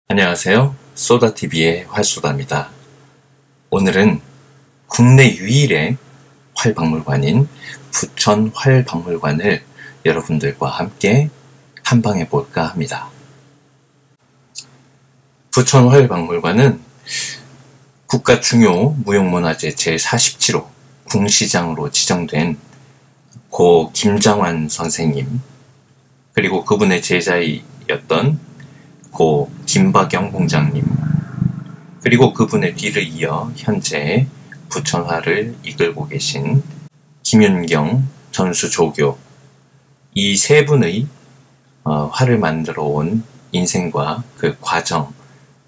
안녕하세요. 쏘다TV의 활쏘다입니다. 오늘은 국내 유일의 활박물관인 부천 활박물관을 여러분들과 함께 탐방해 볼까 합니다. 부천 활박물관은 국가 중요 무형문화재 제47호 궁시장으로 지정된 고 김장환 선생님, 그리고 그분의 제자이었던 고 김박영 공장님, 그리고 그분의 뒤를 이어 현재 부천화를 이끌고 계신 김윤경 전수조교, 이 세 분의 화를 만들어 온 인생과 그 과정,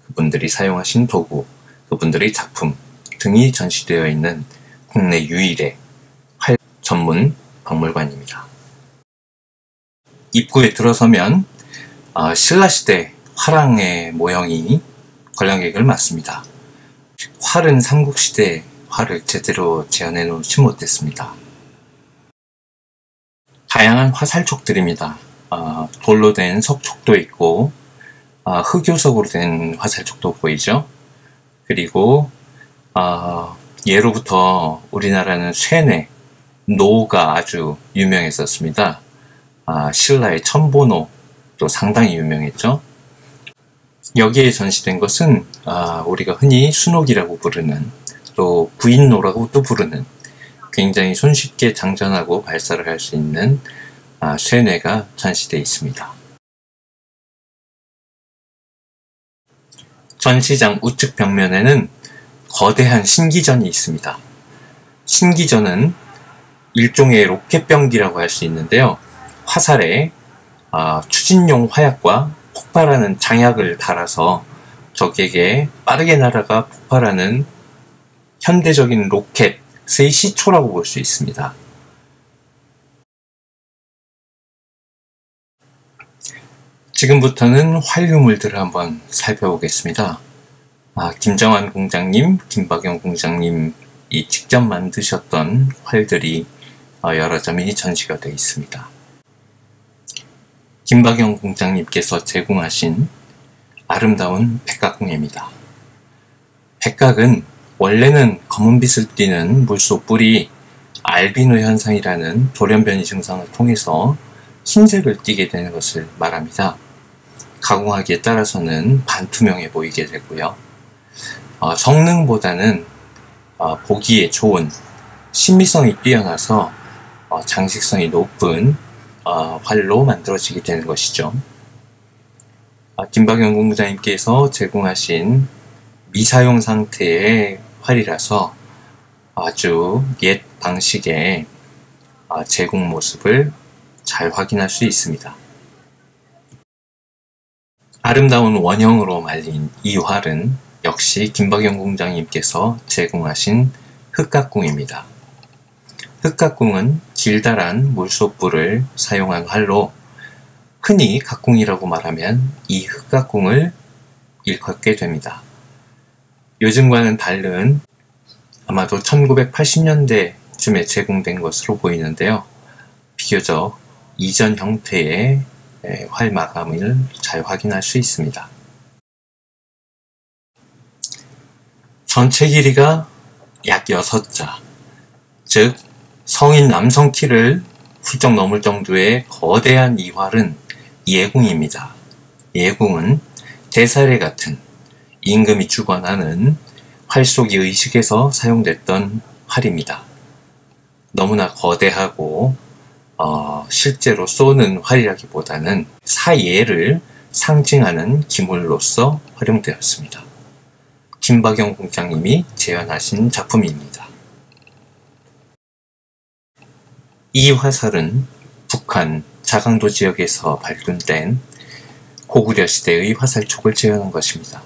그분들이 사용하신 도구, 그분들의 작품 등이 전시되어 있는 국내 유일의 활 전문 박물관입니다. 입구에 들어서면 신라시대 화랑의 모형이 관람객을 맞습니다. 활은 삼국시대 활을 제대로 재현해 놓지 못했습니다. 다양한 화살촉들입니다. 돌로 된 석촉도 있고 흑요석으로 된 화살촉도 보이죠. 그리고 예로부터 우리나라는 쇠뇌, 노가 아주 유명했었습니다. 신라의 천보노도 상당히 유명했죠. 여기에 전시된 것은 우리가 흔히 순옥이라고 부르는, 또 부인노라고도 부르는, 굉장히 손쉽게 장전하고 발사를 할 수 있는 쇠뇌가 전시되어 있습니다. 전시장 우측 벽면에는 거대한 신기전이 있습니다. 신기전은 일종의 로켓병기라고 할 수 있는데요. 화살에 추진용 화약과 폭발하는 장약을 달아서 적에게 빠르게 날아가 폭발하는 현대적인 로켓의 시초라고 볼 수 있습니다. 지금부터는 활 유물들을 한번 살펴보겠습니다. 김정환 공장님, 김박영 공장님이 직접 만드셨던 활들이 여러 점이 전시가 되어 있습니다. 김박영 공장님께서 제공하신 아름다운 백각궁입니다. 백각은 원래는 검은빛을 띠는 물속 뿔이 알비노 현상이라는 돌연변이 증상을 통해서 흰색을 띠게 되는 것을 말합니다. 가공하기에 따라서는 반투명해 보이게 되고요. 성능보다는 보기에 좋은, 신미성이 뛰어나서 장식성이 높은 활로 만들어지게 되는 것이죠. 김박영 공장님께서 제공하신 미사용 상태의 활이라서 아주 옛 방식의 제공 모습을 잘 확인할 수 있습니다. 아름다운 원형으로 말린 이 활은 역시 김박영 공장님께서 제공하신 흑각궁입니다. 흑각궁은 길다란 물소뿔을 사용한 활로 흔히 각궁이라고 말하면 이 흑각궁을 일컫게 됩니다. 요즘과는 다른, 아마도 1980년대쯤에 제공된 것으로 보이는데요. 비교적 이전 형태의 활 마감을 잘 확인할 수 있습니다. 전체 길이가 약 6자, 즉 성인 남성 키를 훌쩍 넘을 정도의 거대한 이 활은 예궁입니다. 예궁은 대사례 같은 임금이 주관하는 활쏘기 의식에서 사용됐던 활입니다. 너무나 거대하고 실제로 쏘는 활이라기보다는 사예를 상징하는 기물로서 활용되었습니다. 김박영 공장님이 재현하신 작품입니다. 이 화살은 북한 자강도 지역에서 발견된 고구려 시대의 화살촉을 재현한 것입니다.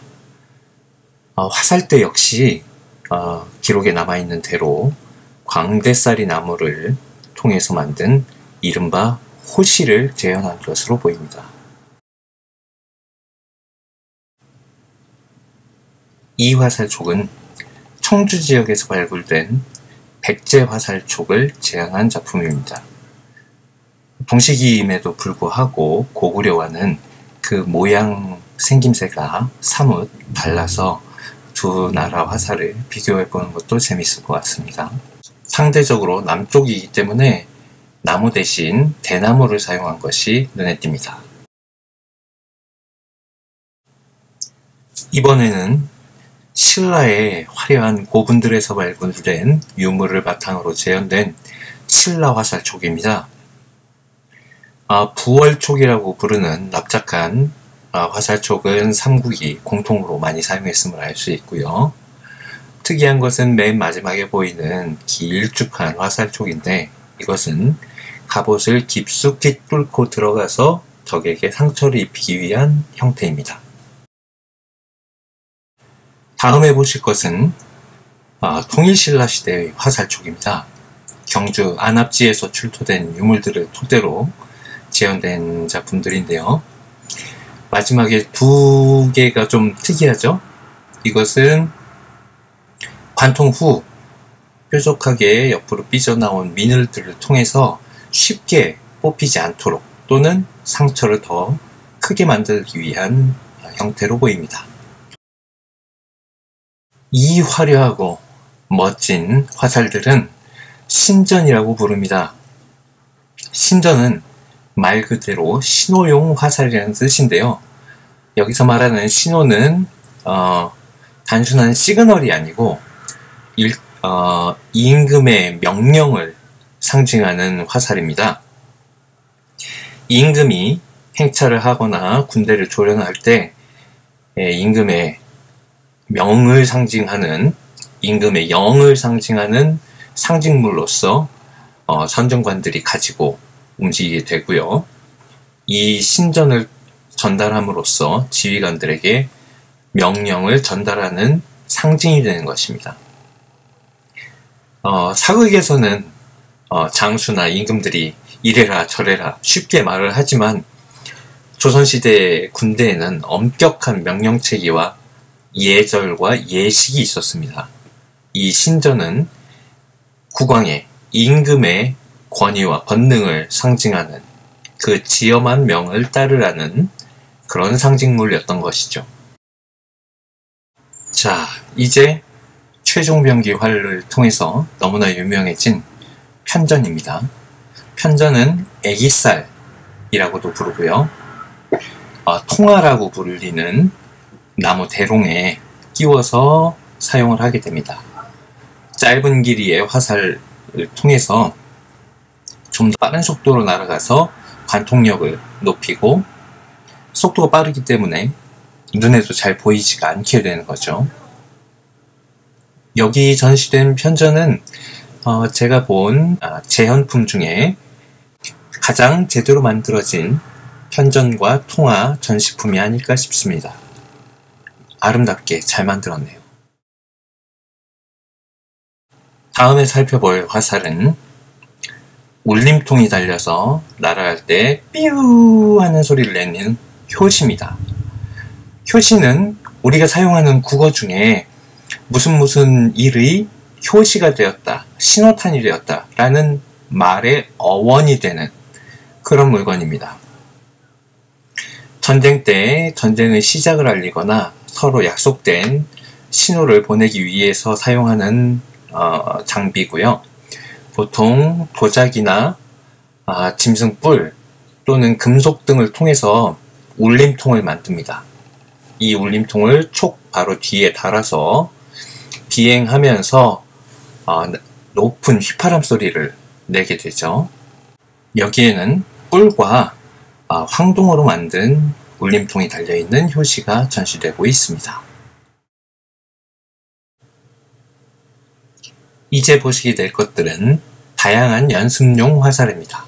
화살대 역시 기록에 남아있는 대로 광대살이 나무를 통해서 만든 이른바 호시를 재현한 것으로 보입니다. 이 화살촉은 청주 지역에서 발굴된 백제 화살촉을 재현한 작품입니다. 동시기임에도 불구하고 고구려와는 그 모양 생김새가 사뭇 달라서 두 나라 화살을 비교해 보는 것도 재밌을 것 같습니다. 상대적으로 남쪽이기 때문에 나무 대신 대나무를 사용한 것이 눈에 띕니다. 이번에는 신라의 화려한 고분들에서 발굴된 유물을 바탕으로 재현된 신라 화살촉입니다. 부월촉이라고 부르는 납작한 화살촉은 삼국이 공통으로 많이 사용했음을 알 수 있고요. 특이한 것은 맨 마지막에 보이는 길쭉한 화살촉인데, 이것은 갑옷을 깊숙이 뚫고 들어가서 적에게 상처를 입히기 위한 형태입니다. 다음에 보실 것은 통일신라 시대의 화살촉입니다. 경주 안압지에서 출토된 유물들을 토대로 재현된 작품들인데요. 마지막에 두 개가 좀 특이하죠? 이것은 관통 후 뾰족하게 옆으로 삐져나온 미늘들을 통해서 쉽게 뽑히지 않도록 또는 상처를 더 크게 만들기 위한 형태로 보입니다. 이 화려하고 멋진 화살들은 신전이라고 부릅니다. 신전은 말 그대로 신호용 화살이라는 뜻인데요. 여기서 말하는 신호는 단순한 시그널이 아니고 임금의 명령을 상징하는 화살입니다. 임금이 행차를 하거나 군대를 조련할 때 임금의 명을 상징하는, 임금의 영을 상징하는 상징물로서 선정관들이 가지고 움직이게 되고요. 이 신전을 전달함으로써 지휘관들에게 명령을 전달하는 상징이 되는 것입니다. 사극에서는 장수나 임금들이 이래라 저래라 쉽게 말을 하지만 조선시대 군대에는 엄격한 명령체계와 예절과 예식이 있었습니다. 이 신전은 국왕의, 임금의 권위와 권능을 상징하는, 그 지엄한 명을 따르라는 그런 상징물이었던 것이죠. 자, 이제 최종병기 활을 통해서 너무나 유명해진 편전입니다. 편전은 애기살이라고도 부르고요. 통화라고 불리는 나무 대롱에 끼워서 사용을 하게 됩니다. 짧은 길이의 화살을 통해서 좀 더 빠른 속도로 날아가서 관통력을 높이고, 속도가 빠르기 때문에 눈에도 잘 보이지가 않게 되는 거죠. 여기 전시된 편전은 제가 본 제현품 중에 가장 제대로 만들어진 편전과 통화 전시품이 아닐까 싶습니다. 아름답게 잘 만들었네요. 다음에 살펴볼 화살은 울림통이 달려서 날아갈 때 삐우 하는 소리를 내는 효시입니다. 효시는 우리가 사용하는 국어 중에 무슨 일의 효시가 되었다, 신호탄이 되었다 라는 말의 어원이 되는 그런 물건입니다. 전쟁 때 전쟁의 시작을 알리거나 서로 약속된 신호를 보내기 위해서 사용하는 장비고요. 보통 도자기나 짐승뿔 또는 금속 등을 통해서 울림통을 만듭니다. 이 울림통을 촉 바로 뒤에 달아서 비행하면서 높은 휘파람 소리를 내게 되죠. 여기에는 뿔과 황동으로 만든 울림통이 달려있는 효시가 전시되고 있습니다. 이제 보시게 될 것들은 다양한 연습용 화살입니다.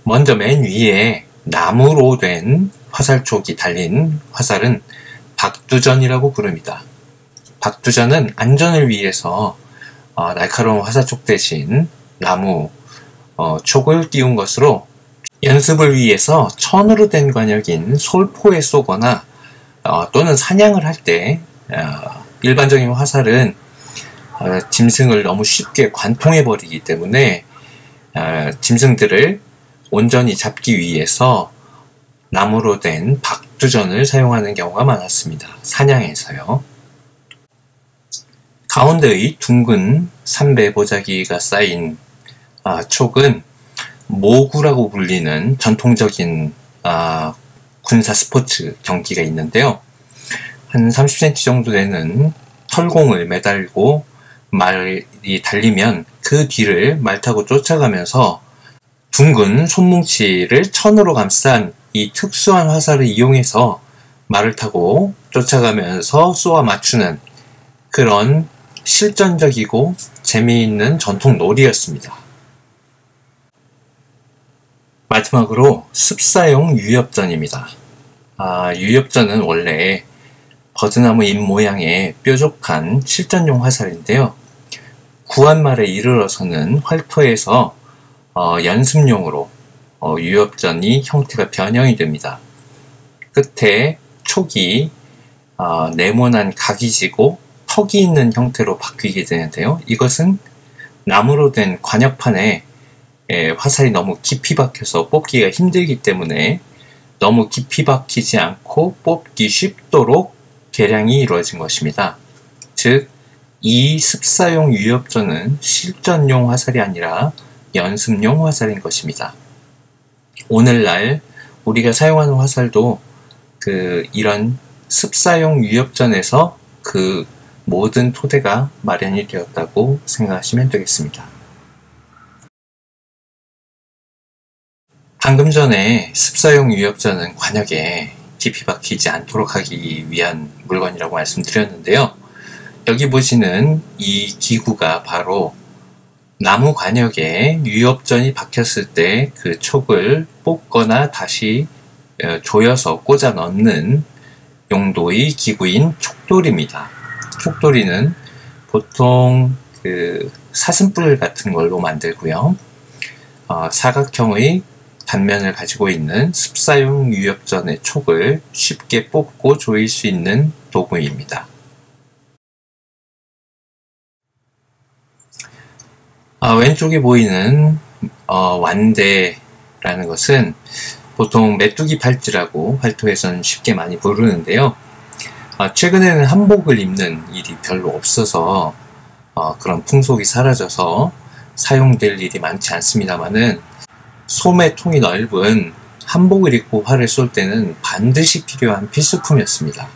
먼저 맨 위에 나무로 된 화살촉이 달린 화살은 박두전이라고 부릅니다. 박두전은 안전을 위해서 날카로운 화살촉 대신 나무 촉을 띄운 것으로 연습을 위해서 천으로 된 관역인 솔포에 쏘거나 또는 사냥을 할 때 일반적인 화살은 짐승을 너무 쉽게 관통해 버리기 때문에 짐승들을 온전히 잡기 위해서 나무로 된 박두전을 사용하는 경우가 많았습니다. 사냥에서요. 가운데의 둥근 삼배 보자기가 쌓인 촉은 모구라고 불리는 전통적인 군사 스포츠 경기가 있는데요. 한 30cm 정도 되는 털공을 매달고 말이 달리면 그 뒤를 말 타고 쫓아가면서 둥근 손뭉치를 천으로 감싼 이 특수한 화살을 이용해서 말을 타고 쫓아가면서 쏘아 맞추는 그런 실전적이고 재미있는 전통 놀이였습니다. 마지막으로 습사용 유엽전입니다. 유엽전은 원래 버드나무 잎 모양의 뾰족한 실전용 화살인데요. 구한말에 이르러서는 활토에서 연습용으로 유엽전이 형태가 변형이 됩니다. 끝에 촉이 네모난 각이 지고 턱이 있는 형태로 바뀌게 되는데요. 이것은 나무로 된 관역판에 화살이 너무 깊이 박혀서 뽑기가 힘들기 때문에 너무 깊이 박히지 않고 뽑기 쉽도록 개량이 이루어진 것입니다. 즉, 이 습사용 유엽전은 실전용 화살이 아니라 연습용 화살인 것입니다. 오늘날 우리가 사용하는 화살도 이런 습사용 유엽전에서 그 모든 토대가 마련이 되었다고 생각하시면 되겠습니다. 방금 전에 습사용 유엽전은 관역에 깊이 박히지 않도록 하기 위한 물건이라고 말씀드렸는데요. 여기 보시는 이 기구가 바로 나무 관역에 유엽전이 박혔을 때 그 촉을 뽑거나 다시 조여서 꽂아 넣는 용도의 기구인 촉돌입니다. 촉돌이는 보통 사슴뿔 같은 걸로 만들고요. 사각형의 단면을 가지고 있는 습사용 유엽전의 촉을 쉽게 뽑고 조일 수 있는 도구입니다. 왼쪽에 보이는 완대라는 것은 보통 메뚜기 팔찌라고 활토에서는 쉽게 많이 부르는데요. 최근에는 한복을 입는 일이 별로 없어서 그런 풍속이 사라져서 사용될 일이 많지 않습니다만은 소매통이 넓은 한복을 입고 활을 쏠 때는 반드시 필요한 필수품이었습니다.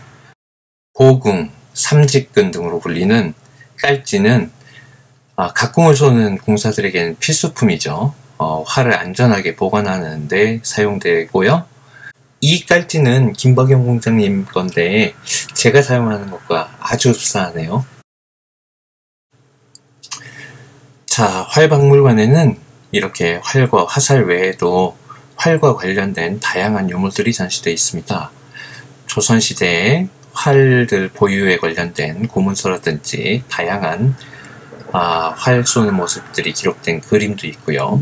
고궁, 삼직근 등으로 불리는 깔찌는 각궁을 쏘는 공사들에게는 필수품이죠. 활을 안전하게 보관하는 데 사용되고요. 이 깔찌는 김박영 공장님 건데 제가 사용하는 것과 아주 흡사하네요. 자, 활박물관에는 이렇게 활과 화살 외에도 활과 관련된 다양한 유물들이 전시되어 있습니다. 조선시대의 활들 보유에 관련된 고문서라든지 다양한 활 쏘는 모습들이 기록된 그림도 있고요.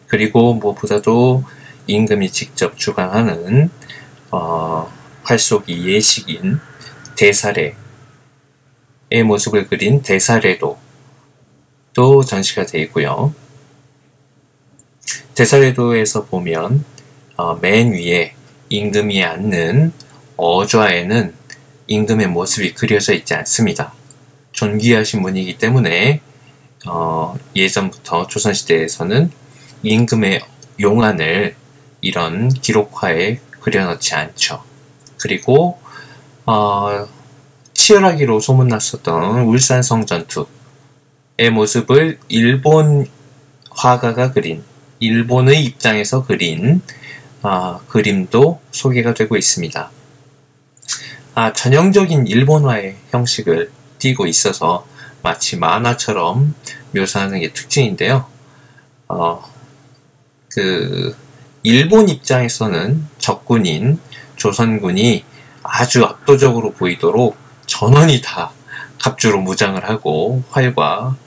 그리고 무엇보다도 임금이 직접 주관하는 활쏘기 예식인 대사례의 모습을 그린 대사례도 또 전시가 되어 있고요. 대사례도에서 보면 맨 위에 임금이 앉는 어좌에는 임금의 모습이 그려져 있지 않습니다. 존귀하신 분이기 때문에 예전부터 조선시대에서는 임금의 용안을 이런 기록화에 그려넣지 않죠. 그리고 치열하기로 소문났었던 울산성 전투의 모습을 일본 화가가 그린, 일본의 입장에서 그린 그림도 소개가 되고 있습니다. 전형적인 일본화의 형식을 띠고 있어서 마치 만화처럼 묘사하는 게 특징인데요. 일본 입장에서는 적군인 조선군이 아주 압도적으로 보이도록 전원이 다 갑주로 무장을 하고 활과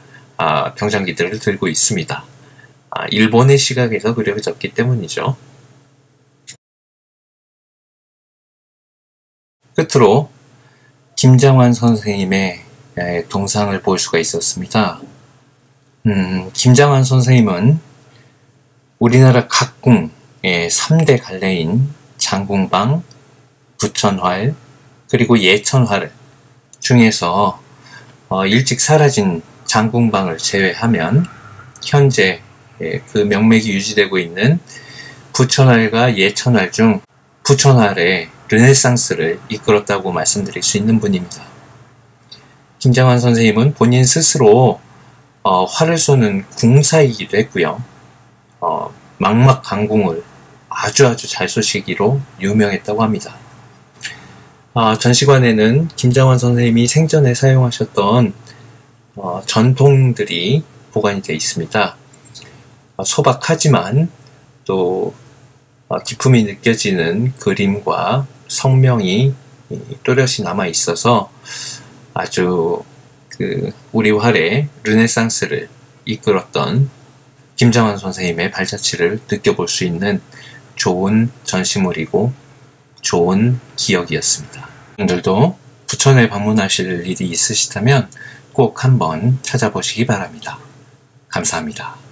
병장기들을 들고 있습니다. 일본의 시각에서 그려졌기 때문이죠. 끝으로 김장환 선생님의 동상을 볼 수가 있었습니다. 김장환 선생님은 우리나라 각궁의 3대 갈래인 장궁방, 부천활, 그리고 예천활 중에서 일찍 사라진 장궁방을 제외하면 현재 그 명맥이 유지되고 있는 부천활과 예천활 중 부천활의 르네상스를 이끌었다고 말씀드릴 수 있는 분입니다. 김장환 선생님은 본인 스스로 활을 쏘는 궁사이기도 했고요. 망막 강궁을 아주 잘 쏘시기로 유명했다고 합니다. 전시관에는 김장환 선생님이 생전에 사용하셨던 전통들이 보관이 되어 있습니다. 소박하지만 또 기품이 느껴지는 그림과 성명이 또렷이 남아 있어서 아주 우리 활의 르네상스를 이끌었던 김장환 선생님의 발자취를 느껴볼 수 있는 좋은 전시물이고 좋은 기억이었습니다. 여러분들도 부천에 방문하실 일이 있으시다면 꼭 한번 찾아보시기 바랍니다. 감사합니다.